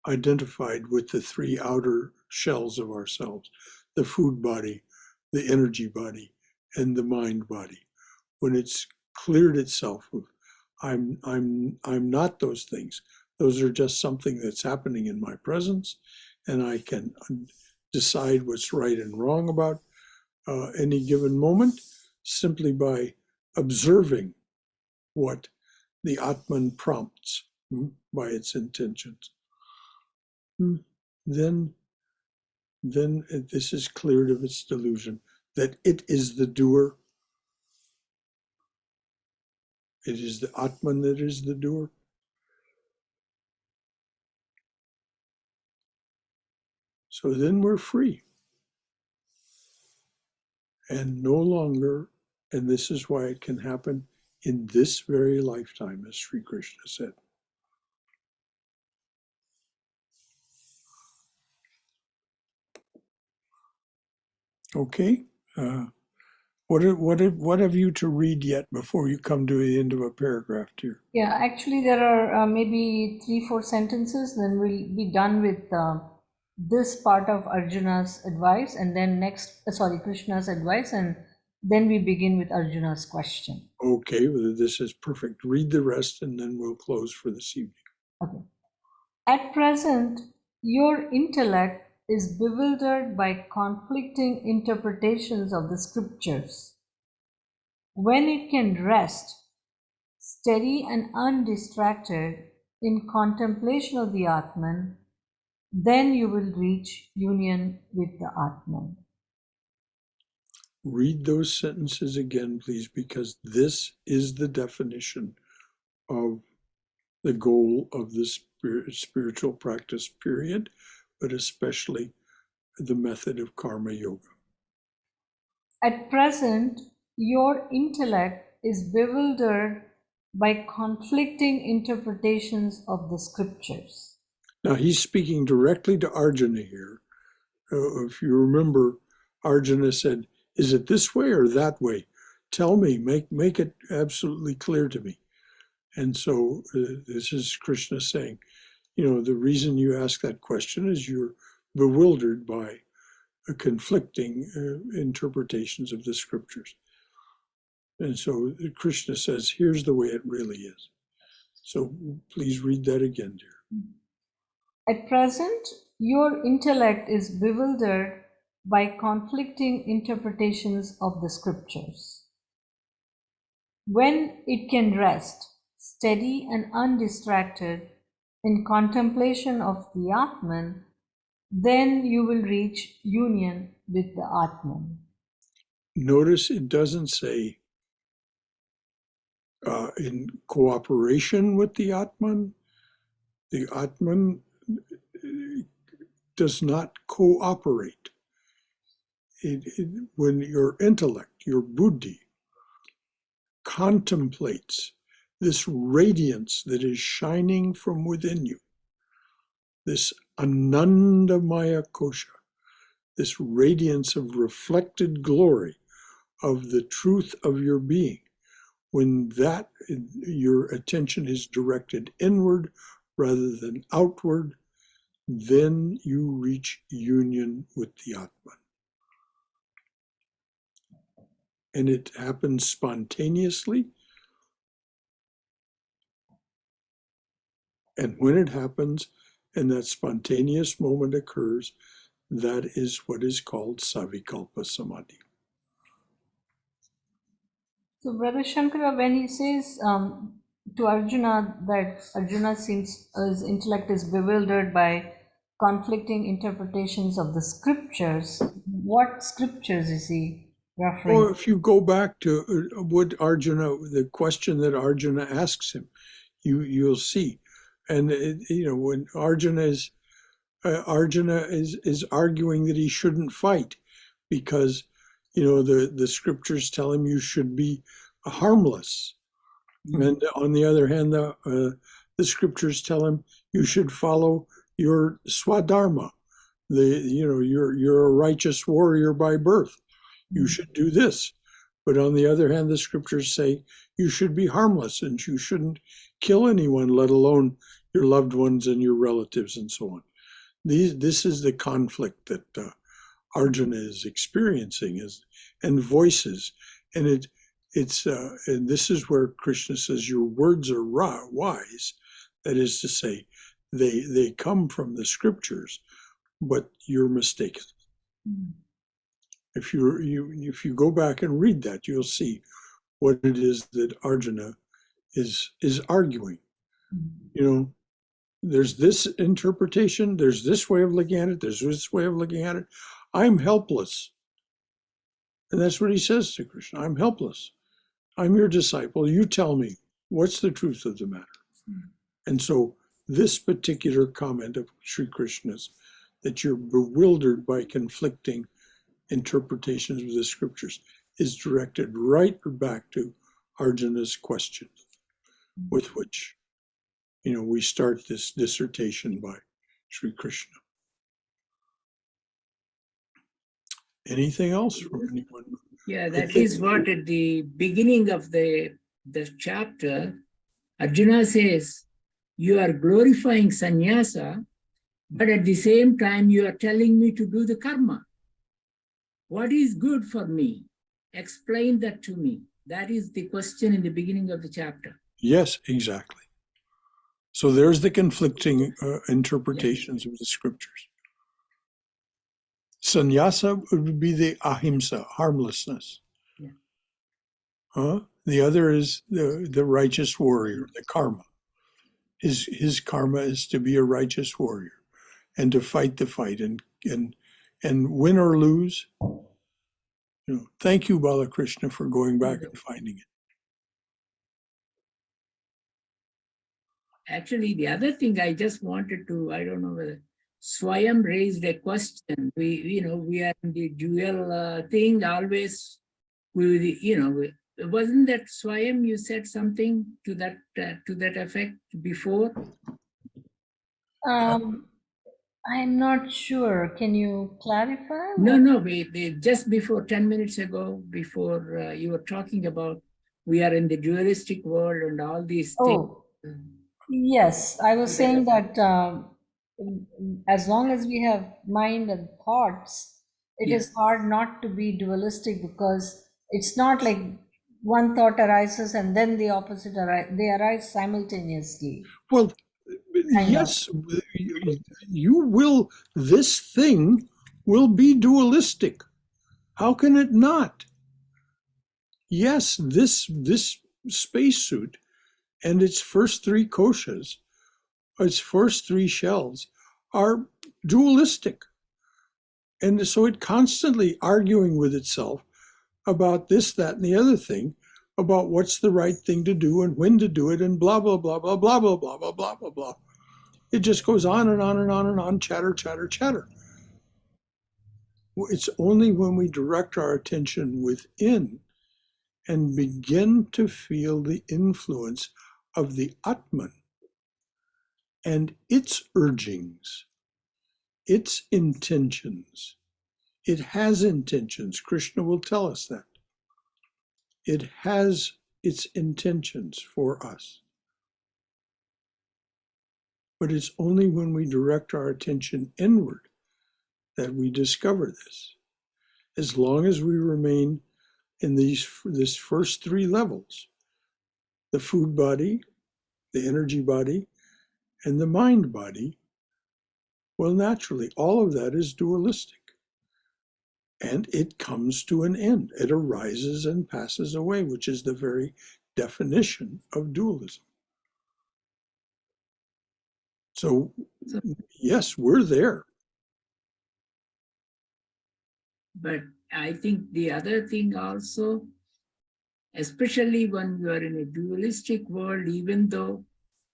identified with the three outer shells of ourselves, the food body, the energy body, and the mind body. When it's cleared itself of, I'm not those things. Those are just something that's happening in my presence, and I can decide what's right and wrong about any given moment simply by observing what the Atman prompts by its intentions. Then this is cleared of its delusion that it is the doer. It is the Atman that is the doer. So then we're free. And no longer, and this is why it can happen in this very lifetime, as Sri Krishna said. Okay. What have you to read yet before you come to the end of a paragraph here? Yeah, actually there are maybe 3-4 sentences, then we'll be done with this part of Arjuna's advice, and then Krishna's advice, and then we begin with Arjuna's question. Okay, well, this is perfect. Read the rest and then we'll close for this evening. Okay. At present, your intellect is bewildered by conflicting interpretations of the scriptures. When it can rest, steady and undistracted in contemplation of the Atman, then you will reach union with the Atman. Read those sentences again, please, because this is the definition of the goal of the spiritual practice period, but especially the method of karma yoga. At present, your intellect is bewildered by conflicting interpretations of the scriptures. Now, he's speaking directly to Arjuna here. If you remember, Arjuna said, is it this way or that way? Tell me, make it absolutely clear to me. And so this is Krishna saying, the reason you ask that question is you're bewildered by conflicting interpretations of the scriptures. And so Krishna says, here's the way it really is. So please read that again, dear. At present, your intellect is bewildered by conflicting interpretations of the scriptures. When it can rest, steady and undistracted in contemplation of the Atman, then you will reach union with the Atman. Notice it doesn't say in cooperation with the Atman. The Atman does not cooperate. When your intellect, your buddhi, contemplates this radiance that is shining from within you, this Anandamaya Kosha, this radiance of reflected glory of the truth of your being, when that your attention is directed inward rather than outward, then you reach union with the Atman. And it happens spontaneously. And when it happens, and that spontaneous moment occurs, that is what is called Savikalpa Samadhi. So Brother Shankara, when he says to Arjuna that Arjuna seems his intellect is bewildered by conflicting interpretations of the scriptures, what scriptures is he referring? Or if you go back to what Arjuna, the question that Arjuna asks him, you'll see. And when Arjuna is arguing that he shouldn't fight because the scriptures tell him you should be harmless, and on the other hand, the scriptures tell him you should follow your swadharma, you're a righteous warrior by birth. You should do this. But on the other hand, the scriptures say you should be harmless and you shouldn't kill anyone, let alone your loved ones and your relatives and so on. This is the conflict that Arjuna is experiencing and voices. And and this is where Krishna says your words are wise. That is to say, they come from the scriptures, but you're mistaken. Mm. If you go back and read that, you'll see what it is that Arjuna is arguing. There's this interpretation, there's this way of looking at it, there's this way of looking at it. I'm helpless. And that's what he says to Krishna. I'm helpless. I'm your disciple. You tell me what's the truth of the matter. And so this particular comment of Sri Krishna's, that you're bewildered by conflicting interpretations of the scriptures, is directed right back to Arjuna's question, with which we start this dissertation by Sri Krishna. Anything else from anyone? Yeah, that is what at the beginning of the chapter, Arjuna says, you are glorifying sannyasa, but at the same time you are telling me to do the karma. What is good for me? Explain that to me. That is the question in the beginning of the chapter. Yes, exactly. So there's the conflicting interpretations of the scriptures. Sannyasa would be the ahimsa, harmlessness. Yeah. The other is the righteous warrior, the karma. His karma is to be a righteous warrior and to fight the fight and win or lose. Thank you, Balakrishna, for going back and finding it. Actually, the other thing I just wanted to, I don't know whether Swayam raised a question. We are in the dual thing always. Wasn't that Swayam? You said something to that effect before. I'm not sure. Can you clarify? No. We just before 10 minutes ago, before you were talking about we are in the dualistic world and all these things. Yes, I was saying that as long as we have mind and thoughts, it is hard not to be dualistic, because it's not like one thought arises and then the opposite arises. They arise simultaneously. Well, yes, this thing will be dualistic. How can it not? Yes, this spacesuit and its first three koshas, its first three shells, are dualistic. And so it constantly arguing with itself about this, that, and the other thing, about what's the right thing to do and when to do it, and blah, blah, blah, blah, blah, blah, blah, blah, blah, blah, blah. It just goes on and on and on and on, chatter, chatter, chatter. It's only when we direct our attention within and begin to feel the influence of the Atman and its urgings, its intentions. It has intentions. Krishna will tell us that. It has its intentions for us. But it's only when we direct our attention inward that we discover this. As long as we remain in this first three levels, the food body, the energy body, and the mind body, well, naturally, all of that is dualistic. And it comes to an end. It arises and passes away, which is the very definition of dualism. So, yes, we're there. But I think the other thing also, especially when you are in a dualistic world, even though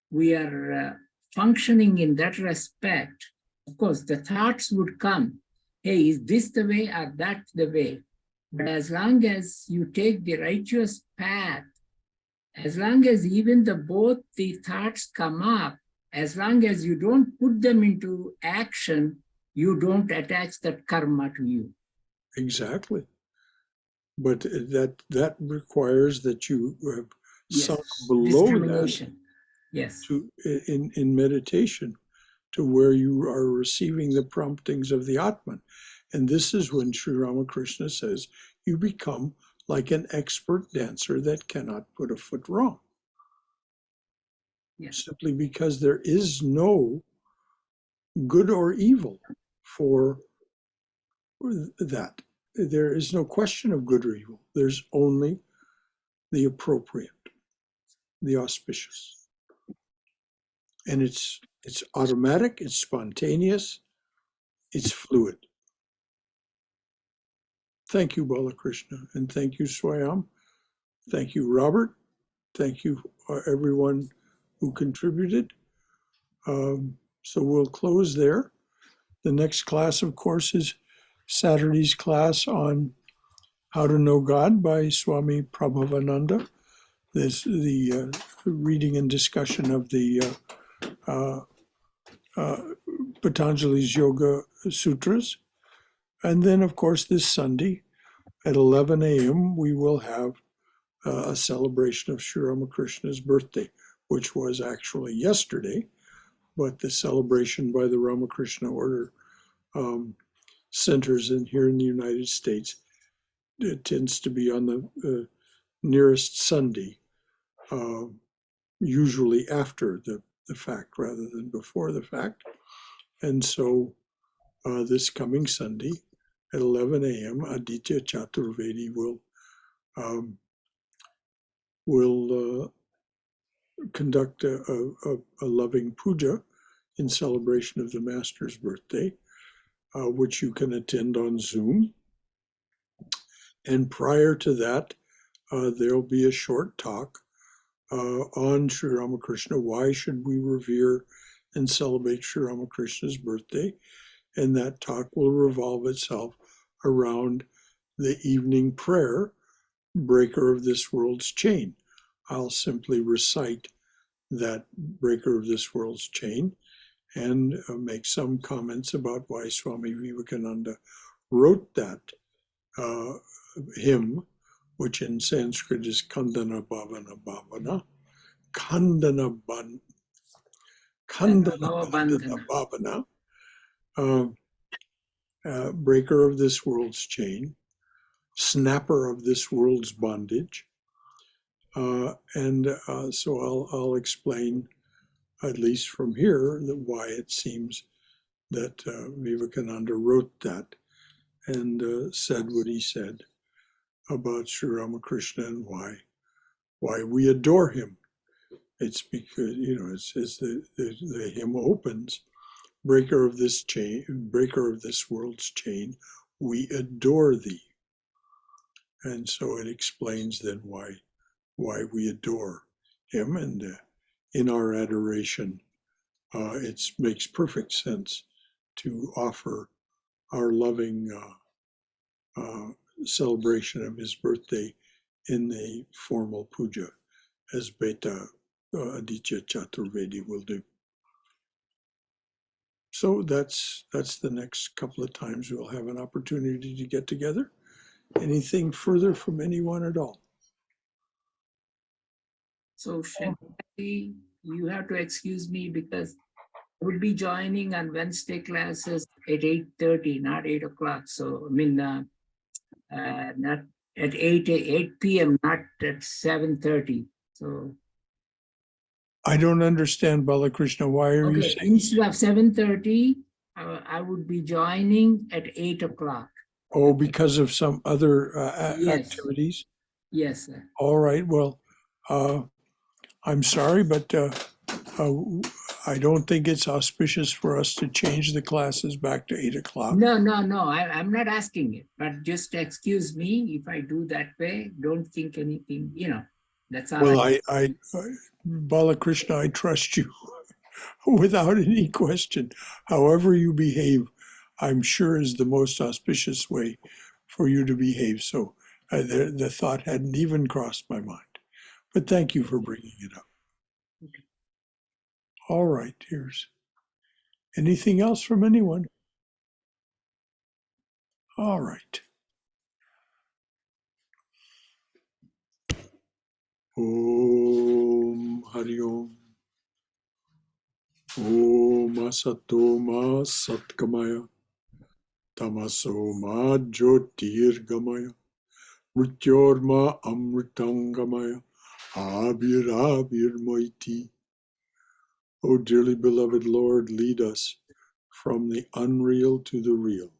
we are functioning in that respect, of course, the thoughts would come, hey, is this the way or that the way? But as long as you take the righteous path, as long as even both the thoughts come up, as long as you don't put them into action, you don't attach that karma to you. Exactly. But that requires that you have sunk Yes, below that discrimination. Yes. in meditation to where you are receiving the promptings of the Atman. And this is when Sri Ramakrishna says you become like an expert dancer that cannot put a foot wrong. Yes. Simply because there is no good or evil for that. There is no question of good or evil. There's only the appropriate, the auspicious. And it's automatic, it's spontaneous, it's fluid. Thank you, Balakrishna, and thank you, Swayam. Thank you, Robert. Thank you, everyone who contributed. So we'll close there. The next class, of course, is Saturday's class on How to Know God by Swami Prabhavananda. This the reading and discussion of the Patanjali's Yoga Sutras. And then, of course, this Sunday at 11 a.m., we will have a celebration of Sri Ramakrishna's birthday, which was actually yesterday, but the celebration by the Ramakrishna Order centers here in the United States, it tends to be on the nearest Sunday, usually after the fact rather than before the fact. And so this coming Sunday at 11 a.m., Aditya Chaturvedi will conduct a loving puja in celebration of the Master's birthday, which you can attend on Zoom. And prior to that, there'll be a short talk on Sri Ramakrishna. Why should we revere and celebrate Sri Ramakrishna's birthday? And that talk will revolve itself around the evening prayer, Breaker of this world's chain. I'll simply recite that Breaker of this world's chain and make some comments about why Swami Vivekananda wrote that hymn, which in Sanskrit is Kandana Bhavana Bhavana. Kandana Bandhana Bhavana. Breaker of this world's chain, snapper of this world's bondage. So I'll explain, at least from here, why it seems that Vivekananda wrote that and said what he said about Sri Ramakrishna and why we adore him. It's because, it's the hymn opens, Breaker of this chain, breaker of this world's chain, we adore thee. And so it explains then why we adore him. And in our adoration, it makes perfect sense to offer our loving celebration of his birthday in the formal puja, as Beta Aditya Chaturvedi will do. So that's the next couple of times we'll have an opportunity to get together. Anything further from anyone at all? So Shankara, you have to excuse me because I would be joining on Wednesday classes at 8:30, not 8 o'clock. So, not at 8 p.m., not at 7:30. So, I don't understand, Balakrishna. Why are you saying? Instead of 7:30, I would be joining at 8 o'clock. Oh, because of some other Yes. activities? Yes, sir. All right. Well, I'm sorry, but I don't think it's auspicious for us to change the classes back to 8 o'clock. No. I'm not asking it, but just excuse me if I do that way. Don't think anything, that's all. Well, I Balakrishna, I trust you without any question. However you behave, I'm sure is the most auspicious way for you to behave. So the thought hadn't even crossed my mind. But thank you for bringing it up. Okay. All right, here's anything else from anyone? All right. Om Hari Om. Om Asato Ma Satkamaya. Tamaso Ma Jyotirgamaya. Mrityorma Amritangamaya. Abir Moiti. O dearly beloved Lord, lead us from the unreal to the real.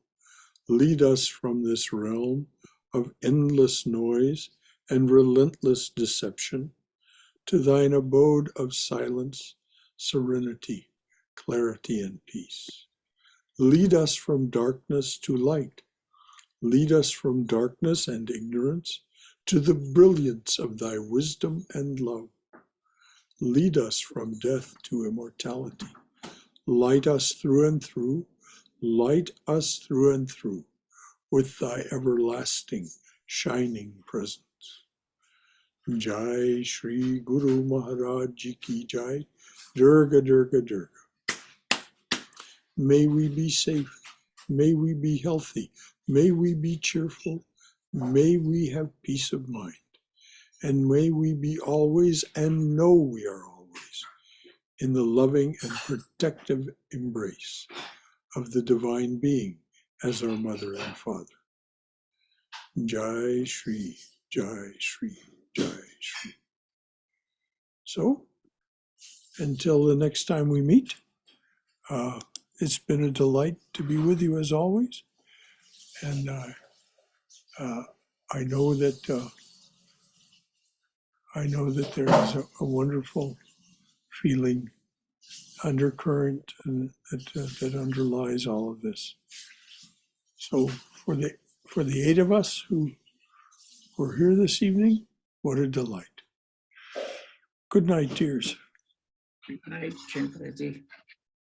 Lead us from this realm of endless noise and relentless deception to thine abode of silence, serenity, clarity, and peace. Lead us from darkness to light. Lead us from darkness and ignorance to the brilliance of thy wisdom and love. Lead us from death to immortality. Light us through and through. Light us through and through with thy everlasting shining presence. Jai Shri Guru Maharaj Ji Ki Jai. Durga Durga Durga. May we be safe. May we be healthy. May we be cheerful. May we have peace of mind. And may we be always and know we are always in the loving and protective embrace of the Divine Being as our Mother and Father. Jai Shri, Jai Shri, Jai Shri. So, until the next time we meet, it's been a delight to be with you as always. And I know that there is a wonderful feeling undercurrent that underlies all of this. So for the 8 of us who were here this evening, what a delight. Good night, dears. Good night, Shankaraji.